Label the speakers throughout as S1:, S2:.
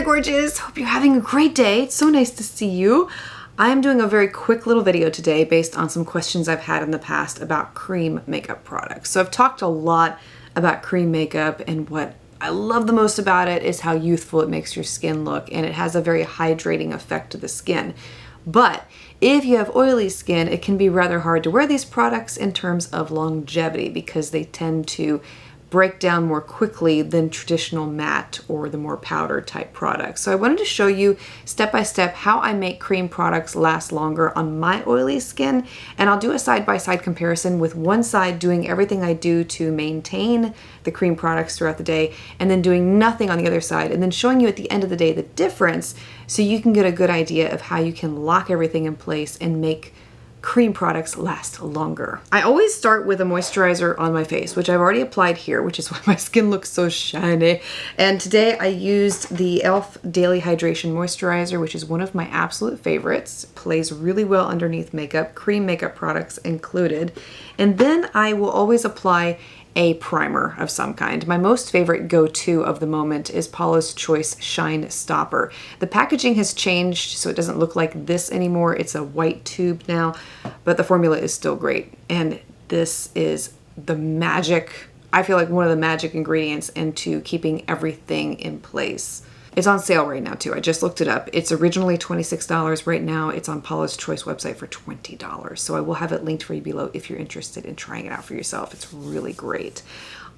S1: there, gorgeous. Hope you're having a great day. It's so nice to see you. I'm doing a very quick little video today based on some questions I've had in the past about cream makeup products. So I've talked a lot about cream makeup, and what I love the most about it is how youthful it makes your skin look, and it has a very hydrating effect to the skin. But if you have oily skin, it can be rather hard to wear these products in terms of longevity because they tend to break down more quickly than traditional matte or the more powder type products. So I wanted to show you step by step how I make cream products last longer on my oily skin, and I'll do a side-by-side comparison with one side doing everything I do to maintain the cream products throughout the day and then doing nothing on the other side, and then showing you at the end of the day the difference so you can get a good idea of how you can lock everything in place and make cream products last longer. I always start with a moisturizer on my face, which I've already applied here, which is why my skin looks so shiny. And today I used the e.l.f. Daily Hydration Moisturizer, which is one of my absolute favorites. It plays really well underneath makeup, cream makeup products included. And then I will always apply a primer of some kind. My most favorite go-to of the moment is Paula's Choice Shine Stopper. The packaging has changed, so it doesn't look like this anymore. It's a white tube now, but the formula is still great. And this is the magic, I feel like one of the magic ingredients into keeping everything in place. It's on sale right now too. I just looked it up. It's originally $26. Right now it's on Paula's Choice website for $20. So I will have it linked for you below if you're interested in trying it out for yourself. It's really great.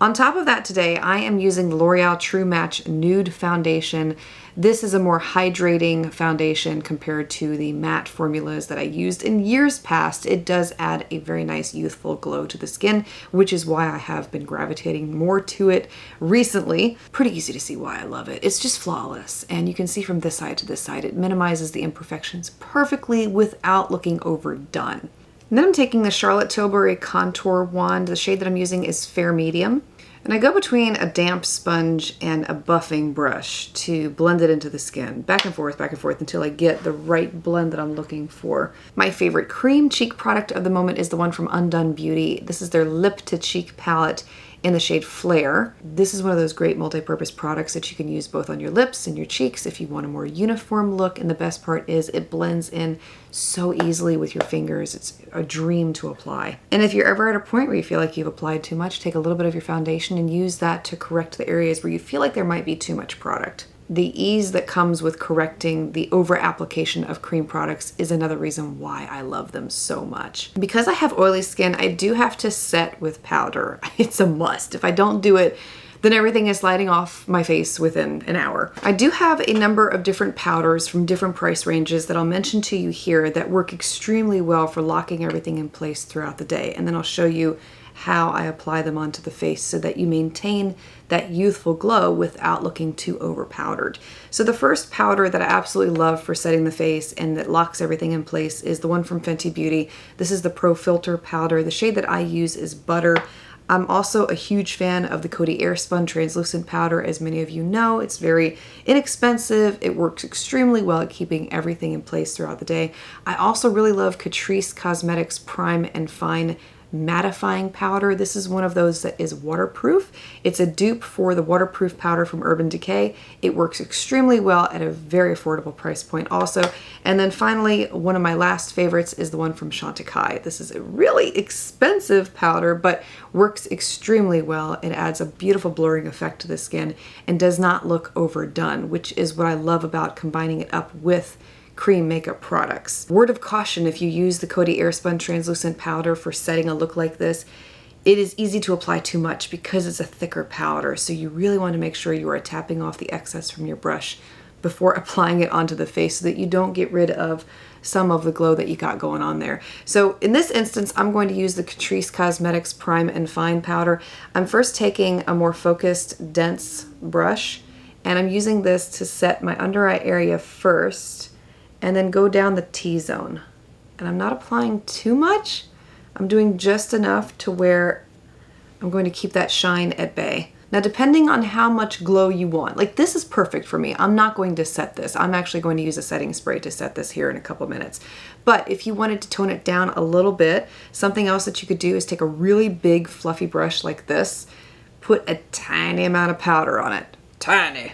S1: On top of that today, I am using the L'Oreal True Match Nude Foundation. This is a more hydrating foundation compared to the matte formulas that I used in years past. It does add a very nice youthful glow to the skin, which is why I have been gravitating more to it recently. Pretty easy to see why I love it. It's just flawless, and you can see from this side to this side, it minimizes the imperfections perfectly without looking overdone. And then I'm taking the Charlotte Tilbury Contour Wand. The shade that I'm using is Fair Medium. And I go between a damp sponge and a buffing brush to blend it into the skin, back and forth until I get the right blend that I'm looking for. My favorite cream cheek product of the moment is the one from Undone Beauty. This is their Lip to Cheek palette in the shade Flare. This is one of those great multi-purpose products that you can use both on your lips and your cheeks if you want a more uniform look, and the best part is it blends in so easily with your fingers. It's a dream to apply. And if you're ever at a point where you feel like you've applied too much, take a little bit of your foundation and use that to correct the areas where you feel like there might be too much product. The ease that comes with correcting the over-application of cream products is another reason why I love them so much. Because I have oily skin, I do have to set with powder. It's a must. If I don't do it, then everything is sliding off my face within an hour. I do have a number of different powders from different price ranges that I'll mention to you here that work extremely well for locking everything in place throughout the day. And then I'll show you how I apply them onto the face so that you maintain that youthful glow without looking too overpowdered. So the first powder that I absolutely love for setting the face and that locks everything in place is the one from Fenty Beauty. This is the Pro Filter powder. The shade that I use is Butter. I'm also a huge fan of the Coty Airspun translucent powder. As many of you know, it's very inexpensive. It works extremely well at keeping everything in place throughout the day. I also really love Catrice Cosmetics Prime and Fine mattifying powder. This is one of those that is waterproof. It's a dupe for the waterproof powder from Urban Decay. It works extremely well at a very affordable price point also. And then finally, one of my last favorites is the one from Chantecaille. This is a really expensive powder, but works extremely well. It adds a beautiful blurring effect to the skin and does not look overdone, which is what I love about combining it up with cream makeup products. Word of caution, if you use the Coty Airspun translucent powder for setting a look like this, it is easy to apply too much because it's a thicker powder. So you really want to make sure you are tapping off the excess from your brush before applying it onto the face so that you don't get rid of some of the glow that you got going on there. So in this instance, I'm going to use the Catrice Cosmetics Prime and Fine powder. I'm first taking a more focused, dense brush, and I'm using this to set my under eye area first, and then go down the T-zone. And I'm not applying too much. I'm doing just enough to where I'm going to keep that shine at bay. Now, depending on how much glow you want, like this is perfect for me. I'm not going to set this. I'm actually going to use a setting spray to set this here in a couple minutes. But if you wanted to tone it down a little bit, something else that you could do is take a really big fluffy brush like this, put a tiny amount of powder on it. tiny.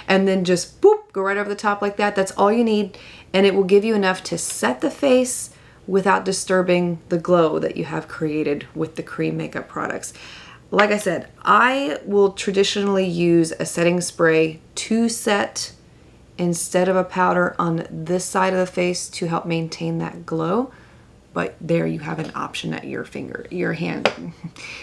S1: And then just boop, go right over the top like that. That's all you need. And it will give you enough to set the face without disturbing the glow that you have created with the cream makeup products. Like I said, I will traditionally use a setting spray to set instead of a powder on this side of the face to help maintain that glow. But there you have an option at your hand.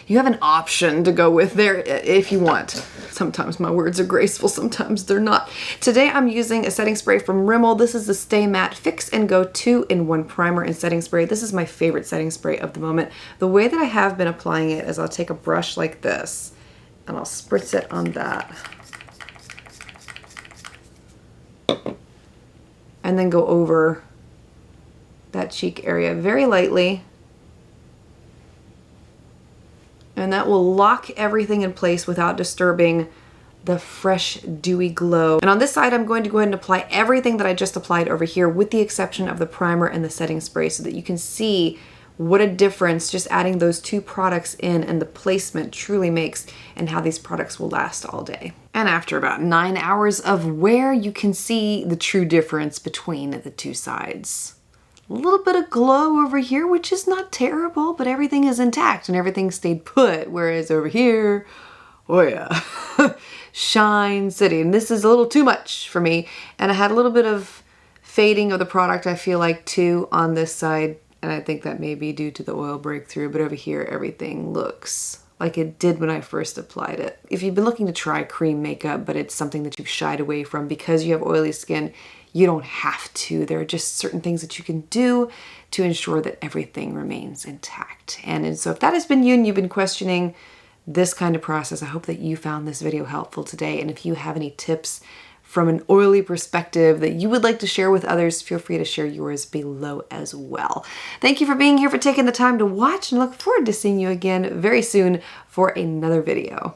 S1: You have an option to go with there if you want. Sometimes my words are graceful, sometimes they're not. Today I'm using a setting spray from Rimmel. This is the Stay Matte Fix and Go 2-in-1 primer and setting spray. This is my favorite setting spray of the moment. The way that I have been applying it is I'll take a brush like this and I'll spritz it on that. And then go over that cheek area very lightly, and that will lock everything in place without disturbing the fresh dewy glow. And on this side I'm going to go ahead and apply everything that I just applied over here with the exception of the primer and the setting spray so that you can see what a difference just adding those two products in and the placement truly makes and how these products will last all day. And after about 9 hours of wear, you can see the true difference between the two sides. A little bit of glow over here, which is not terrible, but everything is intact and everything stayed put. Whereas over here, oh yeah, Shine City. And this is a little too much for me. And I had a little bit of fading of the product, I feel like, too, on this side. And I think that may be due to the oil breakthrough. But over here, everything looks like it did when I first applied it. If you've been looking to try cream makeup, but it's something that you've shied away from because you have oily skin, you don't have to. There are just certain things that you can do to ensure that everything remains intact. And so if that has been you and you've been questioning this kind of process, I hope that you found this video helpful today. And if you have any tips from an oily perspective that you would like to share with others, feel free to share yours below as well. Thank you for being here, for taking the time to watch, and look forward to seeing you again very soon for another video.